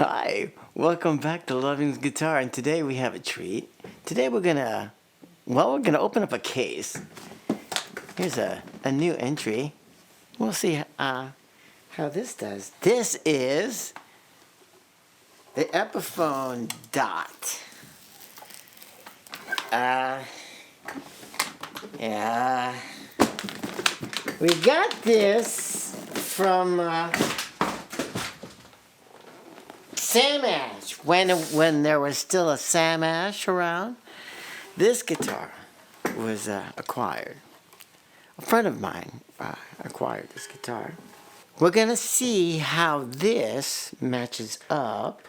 Hi, welcome back to Loving's Guitar, and today we have a treat. Today we're gonna open up a case. Here's a new entry. We'll see how this does. This is the Epiphone DOT. Yeah, we got this from Sam Ash, when there was still a Sam Ash around. This guitar was acquired. A friend of mine acquired this guitar. We're gonna see how this matches up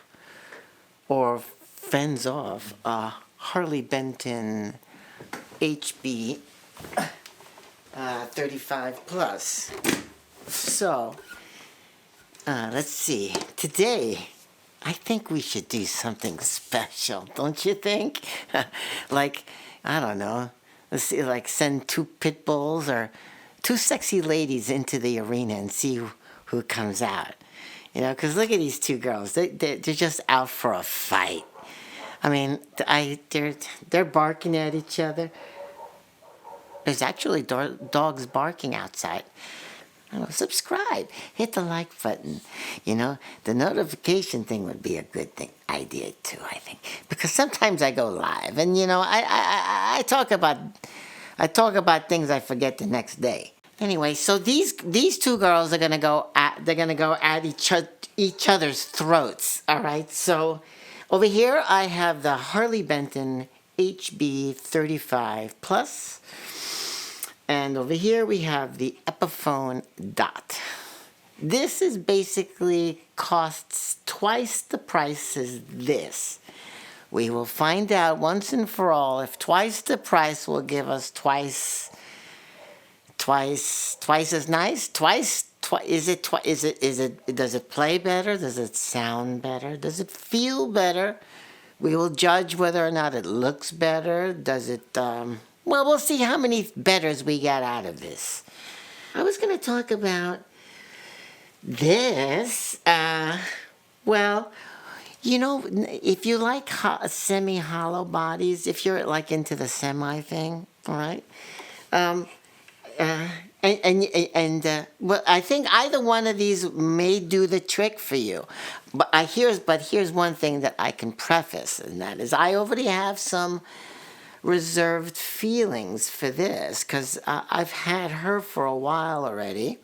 or fends off a Harley Benton HB35 Plus. So, let's see. Today, I think we should do something special, don't you think? Like, I don't know, let's see, like send two pit bulls or two sexy ladies into the arena and see who comes out. You know, because look at these two girls. They're just out for a fight. I mean, they're barking at each other. There's actually dogs barking outside. Subscribe, hit the like button. You know, the notification thing would be a good idea too, I think, because sometimes I go live and I talk about things I forget the next day. Anyway, so these two girls are gonna go at each other's throats. All right. So over here I have the Harley Benton HB35 Plus. And over here we have the Epiphone DOT. This is basically costs twice the price as this. We will find out once and for all if twice the price will give us twice as nice. Does it play better? Does it sound better? Does it feel better? We will judge whether or not it looks better. Does it well, we'll see how many betters we get out of this. I was going to talk about this. Well, you know, if you like semi-hollow bodies, if you're like into the semi thing, all right? Well, I think either one of these may do the trick for you. But here's one thing that I can preface, and that is I already have some reserved feelings for this because I've had her for a while already,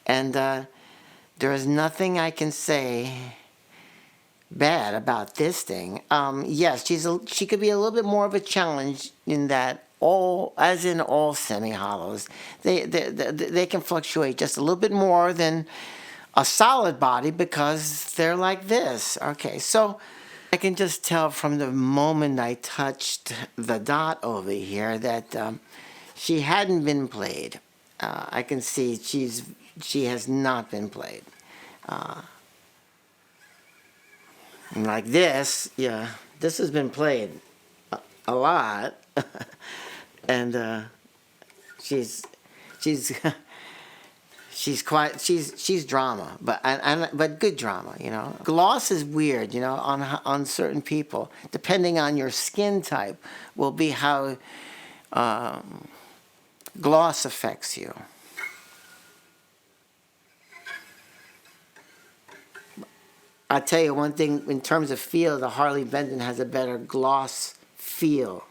and there is nothing I can say bad about this thing. Yes, she could be a little bit more of a challenge in that all semi-hollows, they can fluctuate just a little bit more than a solid body because they're like this. Okay, so I can just tell from the moment I touched the DOT over here that she hadn't been played. I can see she has not been played. Like this, yeah, this has been played a lot, and she's drama, but good drama, you know. Gloss is weird, you know, on certain people. Depending on your skin type will be how gloss affects you. I'll tell you one thing, in terms of feel, the Harley Benton has a better gloss feel.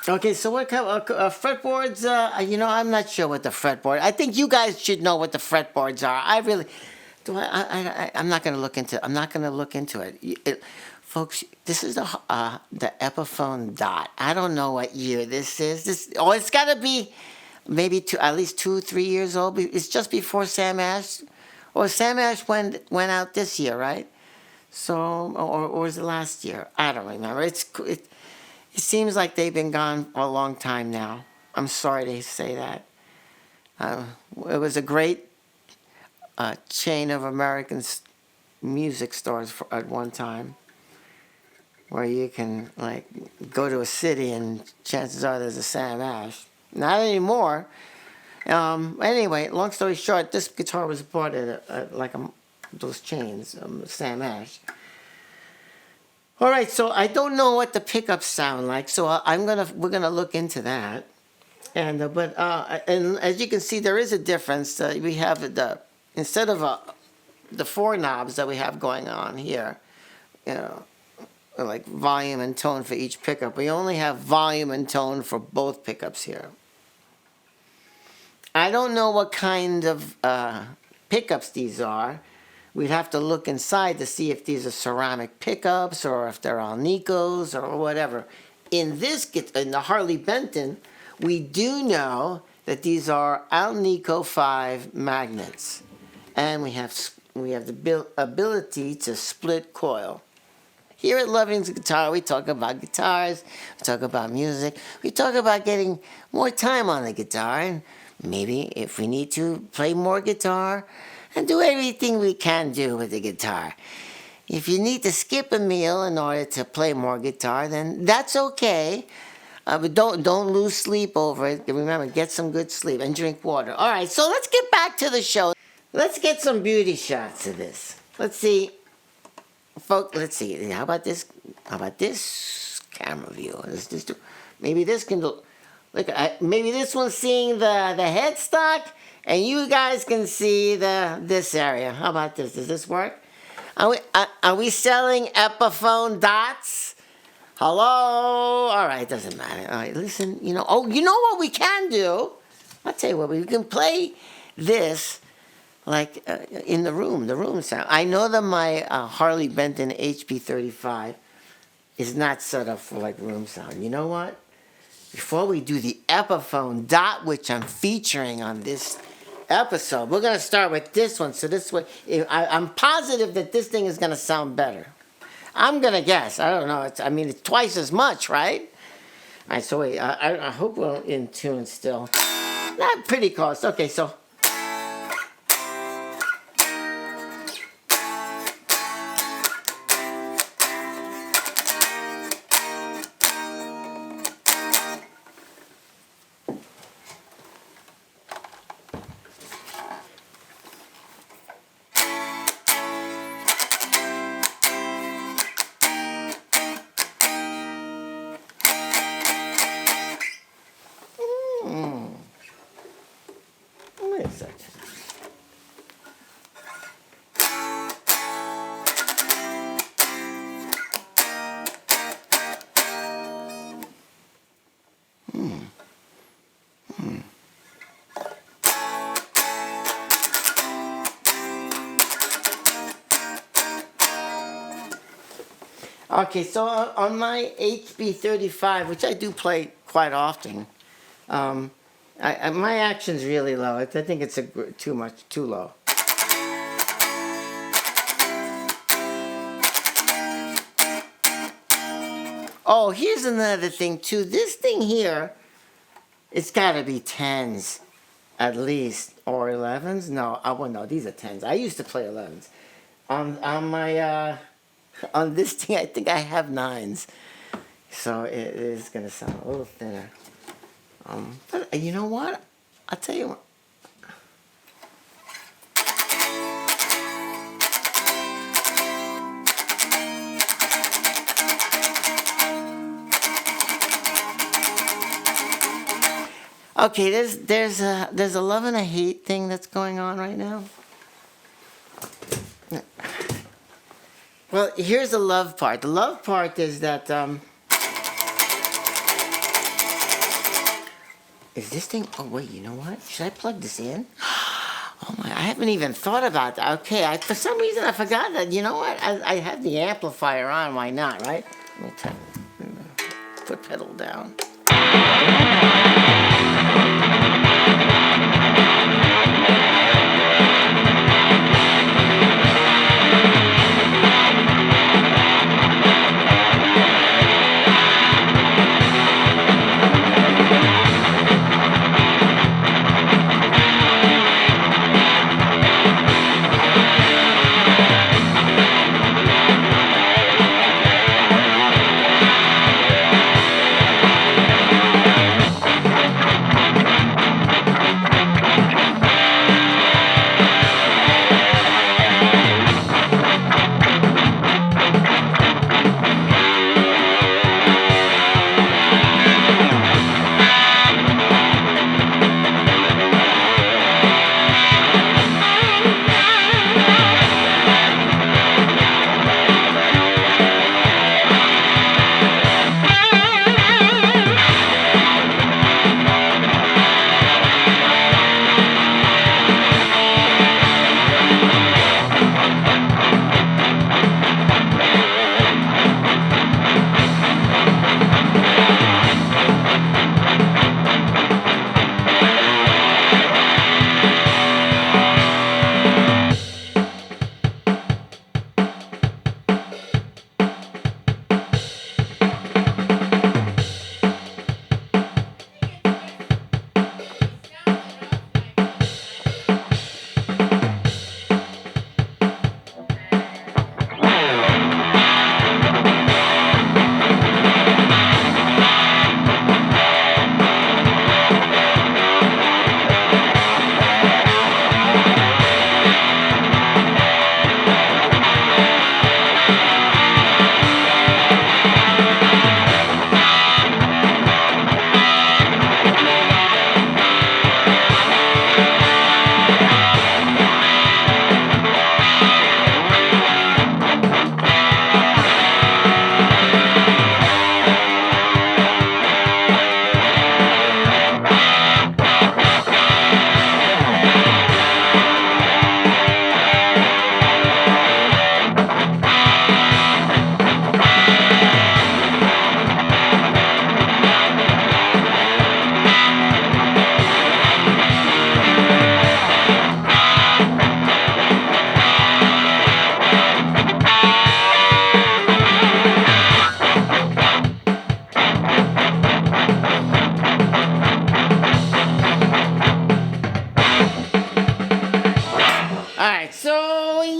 Okay, so what kind of fretboards? You know, I'm not sure what the fretboard. I think you guys should know what the fretboards are. I really do. I'm not going to look into. I'm not going to look into it. Folks, this is the Epiphone DOT. I don't know what year this is. It's got to be maybe at least 2-3 years old. It's just before Sam Ash, or Sam Ash went out this year, right? So, or was it last year? I don't remember. It seems like they've been gone for a long time now. I'm sorry to say that. It was a great chain of American music stores at one time, where you can like go to a city and chances are there's a Sam Ash. Not anymore. Anyway, long story short, this guitar was bought at like those chains, Sam Ash. All right, so I don't know what the pickups sound like, so we're gonna look into that. And and as you can see, there is a difference. We have instead of the 4 knobs that we have going on here, you know, like volume and tone for each pickup, we only have volume and tone for both pickups here. I don't know what kind of pickups these are. We'd have to look inside to see if these are ceramic pickups or if they're Alnicos or whatever. In the Harley Benton, we do know that these are Alnico 5 magnets, and we have the ability to split coil. Here at Loving's Guitar, we talk about guitars, we talk about music, we talk about getting more time on the guitar, and maybe if we need to play more guitar, and do everything we can do with the guitar. If you need to skip a meal in order to play more guitar, then that's okay. But don't lose sleep over it. Remember, get some good sleep and drink water. All right, so let's get back to the show. Let's get some beauty shots of this. Let's see, folks. Let's see. How about this? How about this camera view? Maybe this can do. Look, maybe this one's seeing the headstock, and you guys can see this area. How about this? Does this work? Are we selling Epiphone dots? Hello? All right, doesn't matter. All right, listen, you know what we can do? I'll tell you what, we can play this like in the room sound. I know that my Harley Benton HB35 is not set up for like room sound. You know what? Before we do the Epiphone dot, which I'm featuring on this episode, we're going to start with this one. So this way, I'm positive that this thing is going to sound better. I'm going to guess. I don't know. It's twice as much, right? All right, so wait. I hope we're in tune still. Not pretty close. Okay, so. Wait a second. Okay, so on my HB35, which I do play quite often, my action's really low. I think it's too low. Oh, here's another thing too. This thing here, it's got to be 10s at least, or 11s. No, no, these are 10s. I used to play 11s. On my on this thing, I think I have 9s. So it is gonna sound a little thinner. But you know what? I'll tell you what. Okay, there's a love and a hate thing that's going on right now. Well, here's the love part. The love part is that is this thing? Oh wait, you know what? Should I plug this in? Oh my! I haven't even thought about that. Okay, for some reason I forgot that. You know what? I have the amplifier on. Why not? Right? Let me turn. Foot pedal down.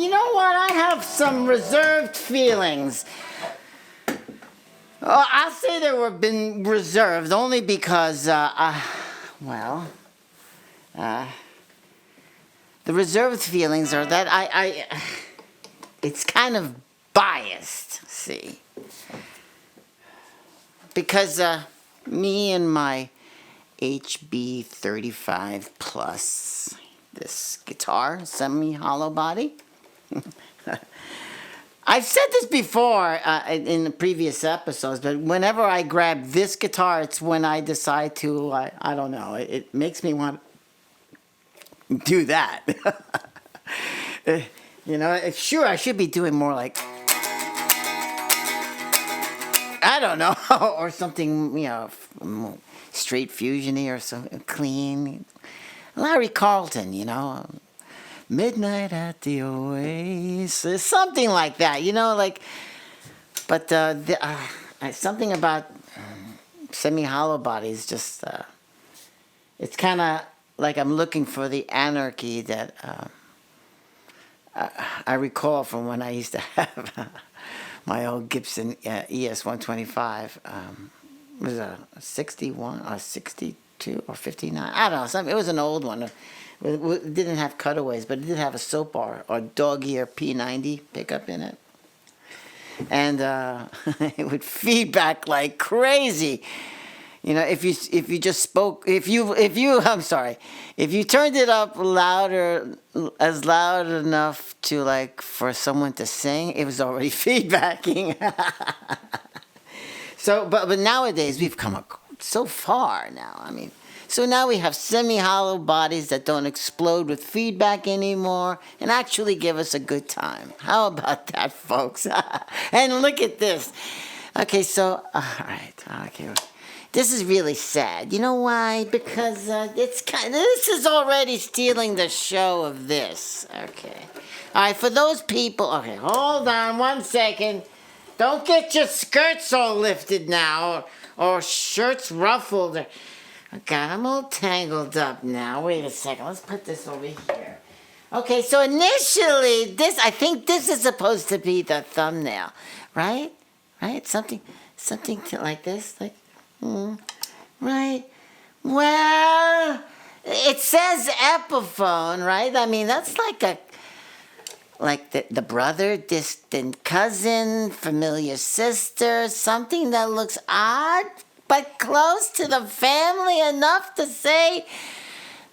you know what? I have some reserved feelings. Oh, I'll say they were been reserved only because, well, the reserved feelings are that it's kind of biased, see. Because me and my HB35 Plus, this guitar, semi-hollow body. I've said this before in the previous episodes, but whenever I grab this guitar, it's when I decide to, I don't know, it makes me want to do that. You know, sure, I should be doing more like, I don't know, or something, you know, straight fusion-y or something clean. Larry Carlton, you know. Midnight at the Oasis, something like that, you know, like, but something about semi-hollow bodies just, it's kind of like I'm looking for the anarchy that I recall from when I used to have my old Gibson ES-125. It was a 61 or 62 or 59, I don't know, something. It was an old one. It didn't have cutaways, but it did have a soap bar or dog ear P90 pickup in it. And it would feedback like crazy. You know, if you just spoke, if you turned it up louder, as loud enough to like for someone to sing, it was already feedbacking. So, but nowadays we've come so far now. I mean, so now we have semi-hollow bodies that don't explode with feedback anymore and actually give us a good time. How about that, folks? And look at this. Okay, so, all right, okay. This is really sad. You know why? Because this is already stealing the show of this. Okay. All right, for those people, okay, hold on 1 second. Don't get your skirts all lifted now or shirts ruffled. Okay, I'm all tangled up now. Wait a second. Let's put this over here. Okay, so initially, I think this is supposed to be the thumbnail, right? Right? Something like this, like, right? Well, it says Epiphone, right? I mean, that's like the brother, distant cousin, familiar sister, something that looks odd, but close to the family enough to say,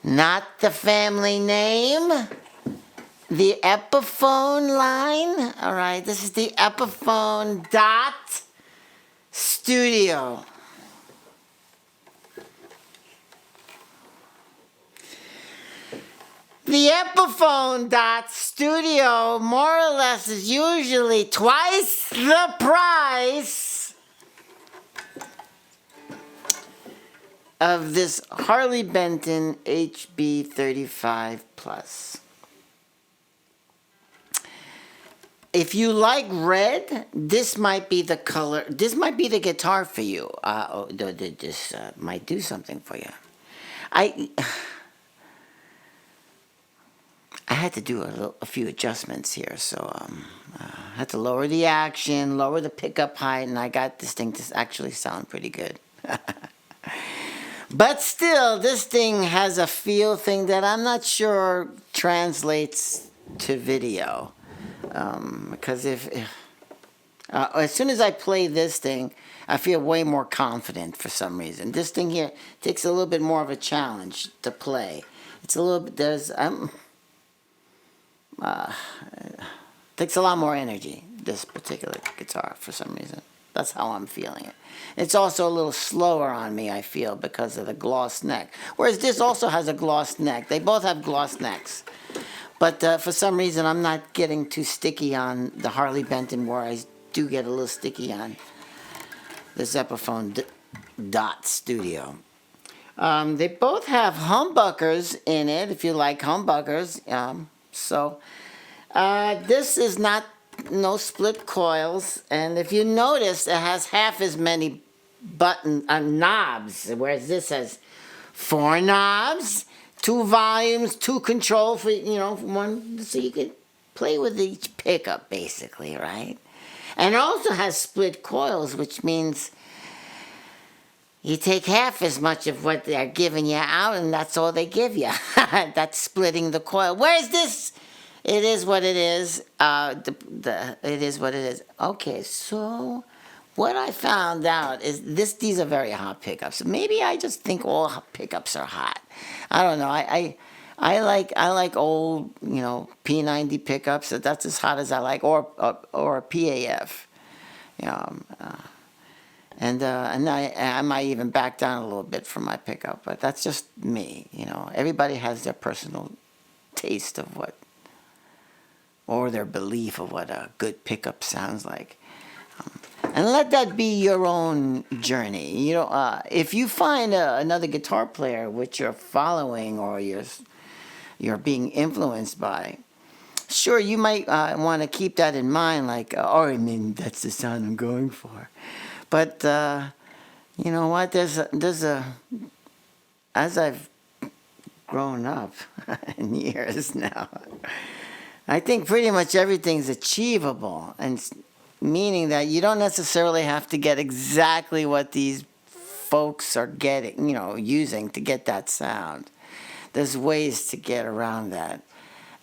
not the family name, the Epiphone line. All right, this is the Epiphone DOT Studio. The Epiphone DOT Studio, more or less, is usually twice the price of this Harley Benton HB35 Plus. If you like red, this might be the color. This might be the guitar for you. This might do something for you. I had to do a few adjustments here, so I had to lower the action, lower the pickup height, and I got this thing to actually sound pretty good. But still, this thing has a feel thing that I'm not sure translates to video. Because as soon as I play this thing, I feel way more confident for some reason. This thing here takes a little bit more of a challenge to play. It's a little bit, takes a lot more energy, this particular guitar, for some reason. That's how I'm feeling it. It's also a little slower on me, I feel, because of the gloss neck. Whereas this also has a gloss neck. They both have gloss necks. But for some reason, I'm not getting too sticky on the Harley Benton, where I do get a little sticky on this Epiphone DOT Studio. They both have humbuckers in it, if you like humbuckers. This is no split coils, and if you notice, it has half as many knobs, whereas this has 4 knobs, 2 volumes, 2 control for one, so you could play with each pickup, basically, right? And it also has split coils, which means you take half as much of what they're giving you out, and that's all they give you. That's splitting the coil. Where's this? It is what it is. It is what it is. Okay, so what I found out is these are very hot pickups. Maybe I just think all pickups are hot. I don't know. I like old, P90 pickups. That's as hot as I like, or a PAF. And I might even back down a little bit from my pickup, but that's just me. Everybody has their personal taste of what, or their belief of what a good pickup sounds like. And let that be your own journey. If you find another guitar player which you're following or you're being influenced by, sure, you might want to keep that in mind, like, that's the sound I'm going for. But you know what? There's as I've grown up in years now, I think pretty much everything's achievable, and meaning that you don't necessarily have to get exactly what these folks are getting, using to get that sound. There's ways to get around that.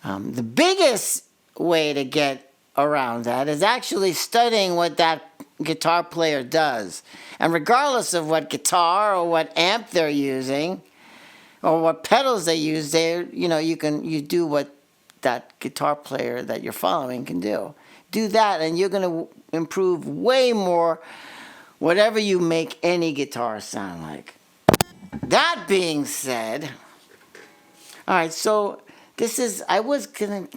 The biggest way to get around that is actually studying what that guitar player does. And regardless of what guitar or what amp they're using or what pedals they use, you do what that guitar player that you're following can do. Do that and you're going to improve way more whatever you make any guitar sound like. That being said, all right, so I was gonna,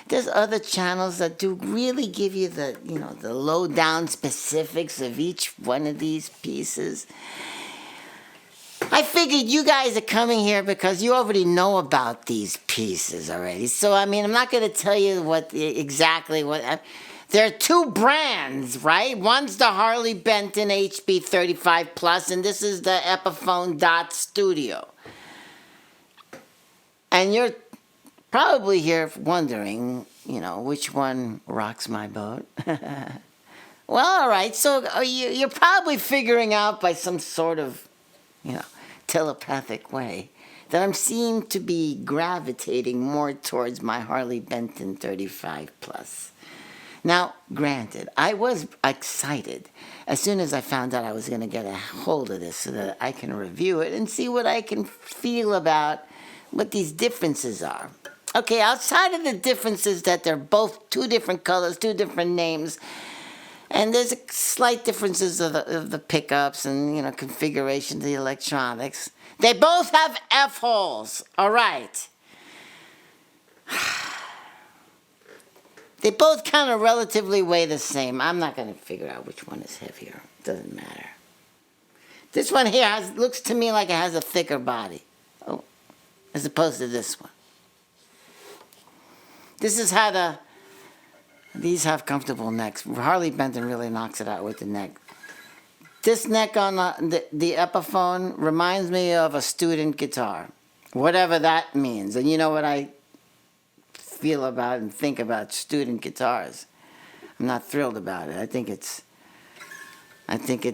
there's other channels that do really give you the low down specifics of each one of these pieces. I figured you guys are coming here because you already know about these pieces already. So, I'm not gonna tell you exactly what. There are two brands, right? One's the Harley Benton HB35 Plus, and this is the Epiphone DOT Studio. And you're probably here wondering, which one rocks my boat. Well, all right, so you're probably figuring out by some sort of, telepathic way that I'm seem to be gravitating more towards my Harley Benton 35 Plus. Now, granted, I was excited as soon as I found out I was going to get a hold of this so that I can review it and see what I can feel about what these differences are. Okay, outside of the differences that they're both two different colors, two different names, and there's slight differences of the pickups and, configuration of the electronics. They both have F-holes, all right. They both kind of relatively weigh the same. I'm not going to figure out which one is heavier. It doesn't matter. This one here looks to me like it has a thicker body, as opposed to this one. This is how these have comfortable necks. Harley Benton really knocks it out with the neck. This neck on the Epiphone reminds me of a student guitar, whatever that means. And you know what I feel about and think about student guitars. I'm not thrilled about it. I think it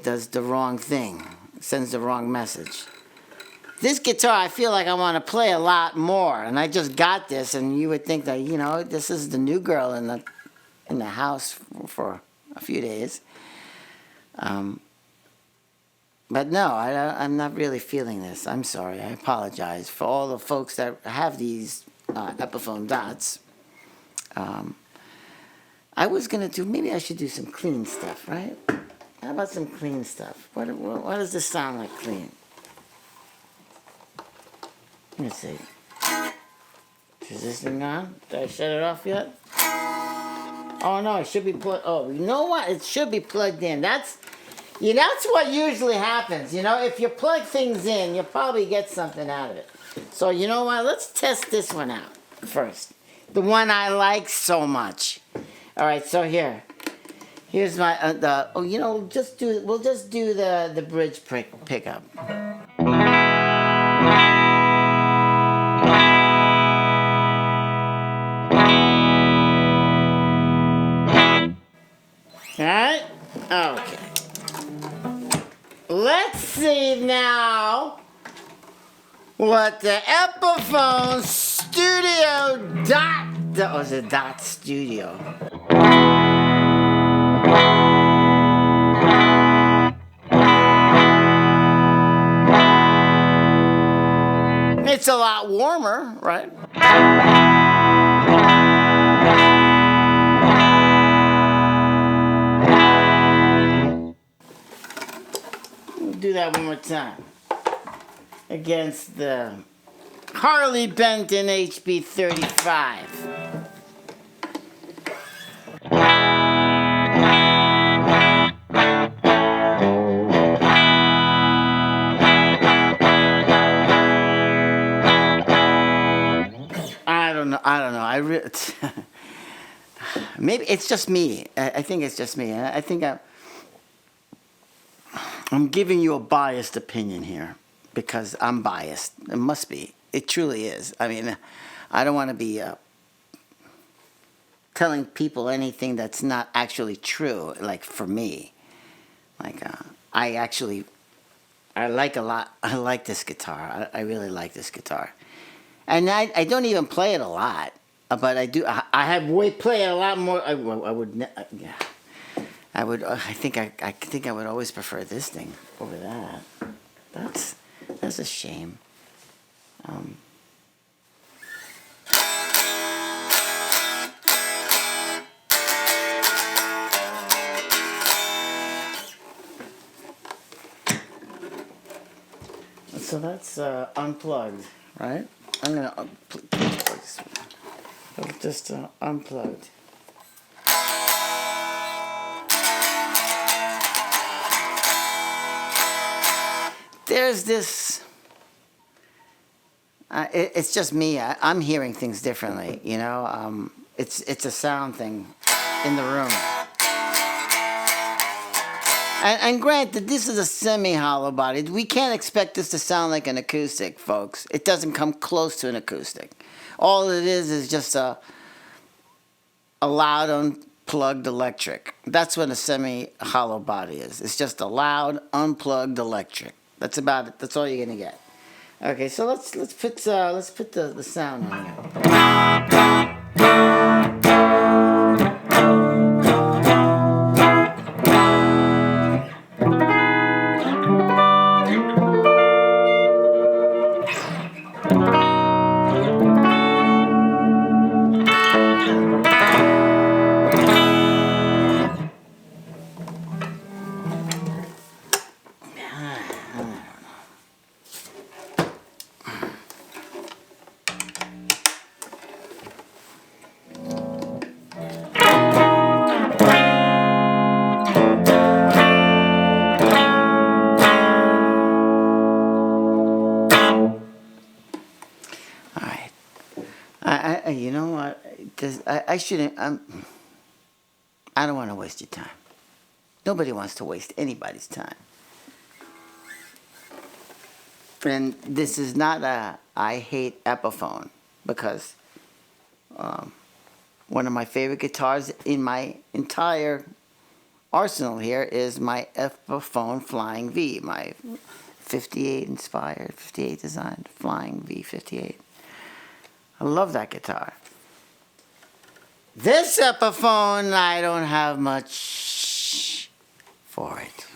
does the wrong thing. It sends the wrong message. This guitar, I feel like I want to play a lot more, and I just got this, and you would think that, this is the new girl in the house for a few days. But no, I'm not really feeling this. I'm sorry. I apologize for all the folks that have these Epiphone dots. I was going to maybe I should do some clean stuff, right? How about some clean stuff? What does this sound like clean? Let me see. Is this thing on? Did I shut it off yet? Oh no, it should be plugged. Oh, you know what? It should be plugged in. That's what usually happens. If you plug things in, you'll probably get something out of it. So you know what? Let's test this one out first. The one I like so much. All right, so here's my we'll just do the bridge pickup. Alright? Okay. Let's see now what the Epiphone Studio Dot... Oh, it's a Dot Studio. It's a lot warmer, right? We'll do that one more time. Against the Harley Benton HB35. I don't know. Maybe it's just me. I think it's just me. I think I'm giving you a biased opinion here because I'm biased. It must be. It truly is. I mean, I don't want to be telling people anything that's not actually true. Like for me, like I like a lot. I like this guitar. I really like this guitar. And I don't even play it a lot, but I do. I have play it a lot more. I would. Yeah. I would. I think I would always prefer this thing over that. That's a shame. So that's unplugged, right? I'm gonna plug this one. Just unplugged. There's this. It's just me. I'm hearing things differently. You know, it's a sound thing in the room. And granted, this is a semi-hollow body. We can't expect this to sound like an acoustic, folks. It doesn't come close to an acoustic. All it is just a loud, unplugged electric. That's what a semi-hollow body is. It's just a loud, unplugged electric. That's about it. That's all you're gonna get. Okay, so let's put the sound on here. You know what? I shouldn't. I don't want to waste your time. Nobody wants to waste anybody's time. And this is not I hate Epiphone, because one of my favorite guitars in my entire arsenal here is my Epiphone Flying V, my 58 inspired, 58 designed Flying V58. I love that guitar. This Epiphone, I don't have much for it.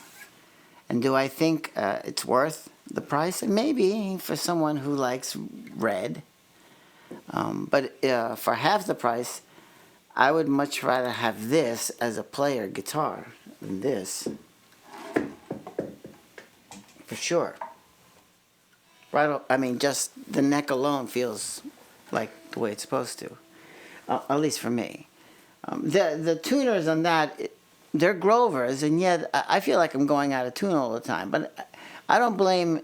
And do I think it's worth the price? Maybe for someone who likes red. But for half the price, I would much rather have this as a player guitar than this. For sure. Right? I mean, just the neck alone feels like the way it's supposed to, at least for me. The tuners on that, they're Grovers, and yet I feel like I'm going out of tune all the time. But I don't blame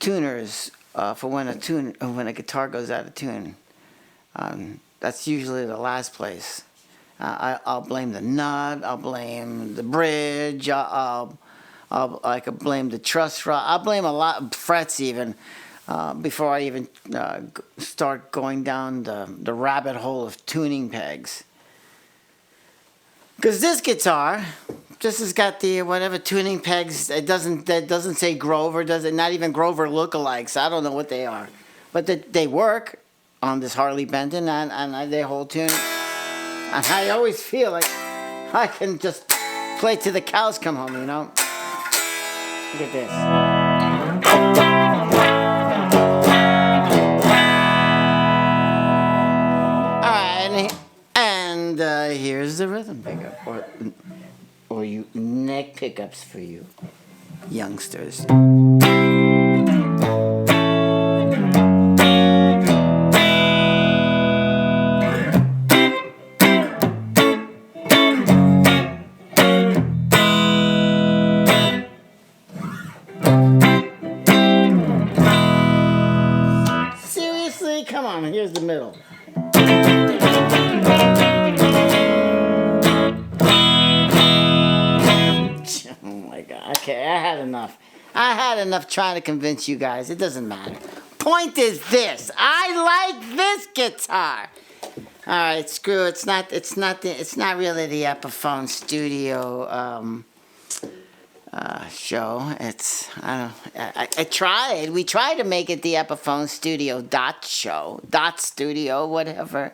tuners for when a guitar goes out of tune. That's usually the last place. I'll blame the nut. I'll blame the bridge. I could blame the truss rod. I'll blame a lot of frets even. Before I even start going down the rabbit hole of tuning pegs. Because this guitar, this has got the whatever tuning pegs. That doesn't say Grover. Does it? Not even Grover lookalikes. I don't know what they are, but they work on this Harley Benton, and they hold tune. And I always feel like I can just play till the cows come home. You know. Look at this. All right, and here's the rhythm pickup, or you neck pickups for you youngsters. Seriously, come on, here's the middle. Oh my God. Okay, I had enough. I had enough trying to convince you guys. It doesn't matter. Point is this. I like this guitar. All right, screw it. It's not really the Epiphone Studio show. I tried. We tried to make it the Epiphone Studio DOT show, DOT Studio, whatever.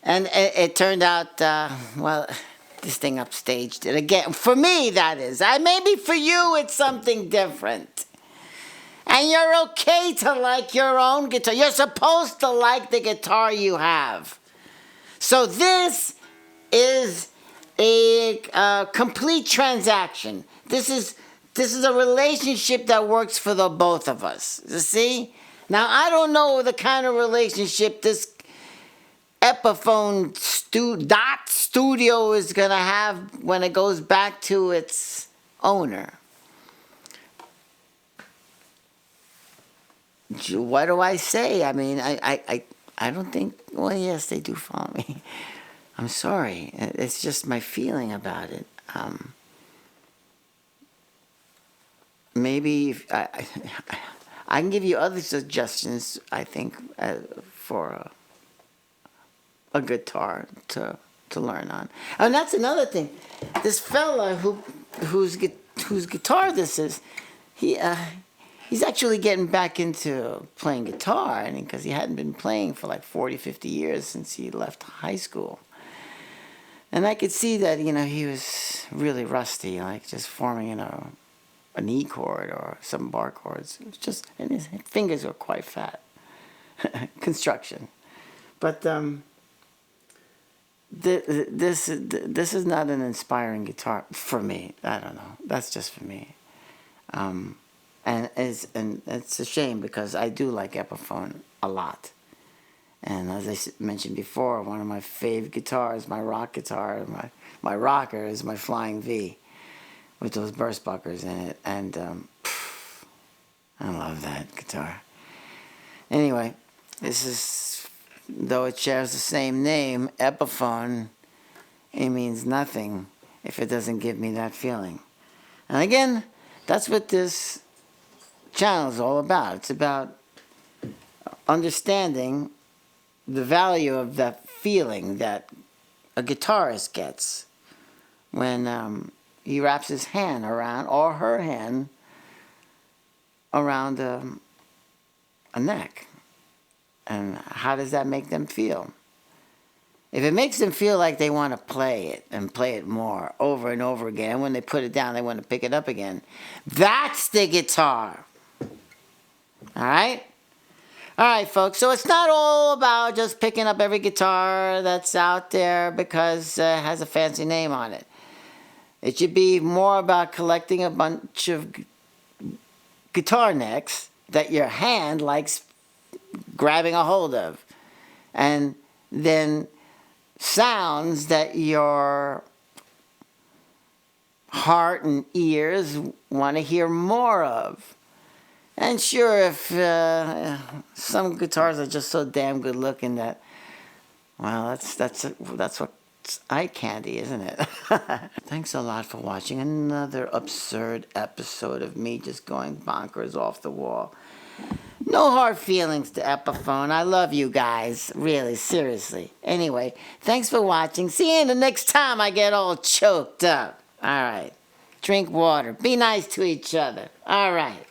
And it turned out, well, this thing upstaged it again. For me, that is. Maybe for you, it's something different. And you're okay to like your own guitar. You're supposed to like the guitar you have. So this is a complete transaction. This is a relationship that works for the both of us. You see? Now, I don't know the kind of relationship this Epiphone DOT Studio is going to have when it goes back to its owner. What do I say? I mean, I don't think... Well, yes, they do follow me. I'm sorry. It's just my feeling about it. Maybe I can give you other suggestions, I think, for a guitar to learn on. And that's another thing. This fella whose guitar this is, he's actually getting back into playing guitar, and because he hadn't been playing for like 40, 50 years since he left high school. And I could see that, you know, he was really rusty, like just forming, you know, an E chord or some bar chords. It was just, and his fingers were quite fat. Construction. But this is not an inspiring guitar for me. I don't know. That's just for me. And it's a shame because I do like Epiphone a lot. And as I mentioned before, one of my fave guitars, my rock guitar, my rocker is my Flying V with those burst buckers in it. And I love that guitar. Anyway, this is, though it shares the same name, Epiphone, it means nothing if it doesn't give me that feeling. And again, that's what this channel is all about. It's about understanding the value of that feeling that a guitarist gets when he wraps his hand around, or her hand, around a neck. And how does that make them feel? If it makes them feel like they want to play it and play it more over and over again, when they put it down, they want to pick it up again. That's the guitar. All right? All right, folks. So it's not all about just picking up every guitar that's out there because it has a fancy name on it. It should be more about collecting a bunch of guitar necks that your hand likes grabbing a hold of. And then sounds that your heart and ears want to hear more of. And sure, if some guitars are just so damn good looking that, well, that's what's eye candy, isn't it? Thanks a lot for watching another absurd episode of me just going bonkers off the wall. No hard feelings to Epiphone. I love you guys. Really, seriously. Anyway, thanks for watching. See you the next time I get all choked up. All right. Drink water. Be nice to each other. All right.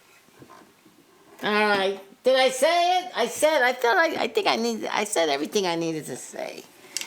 All right. Did I say it? I said everything I needed to say.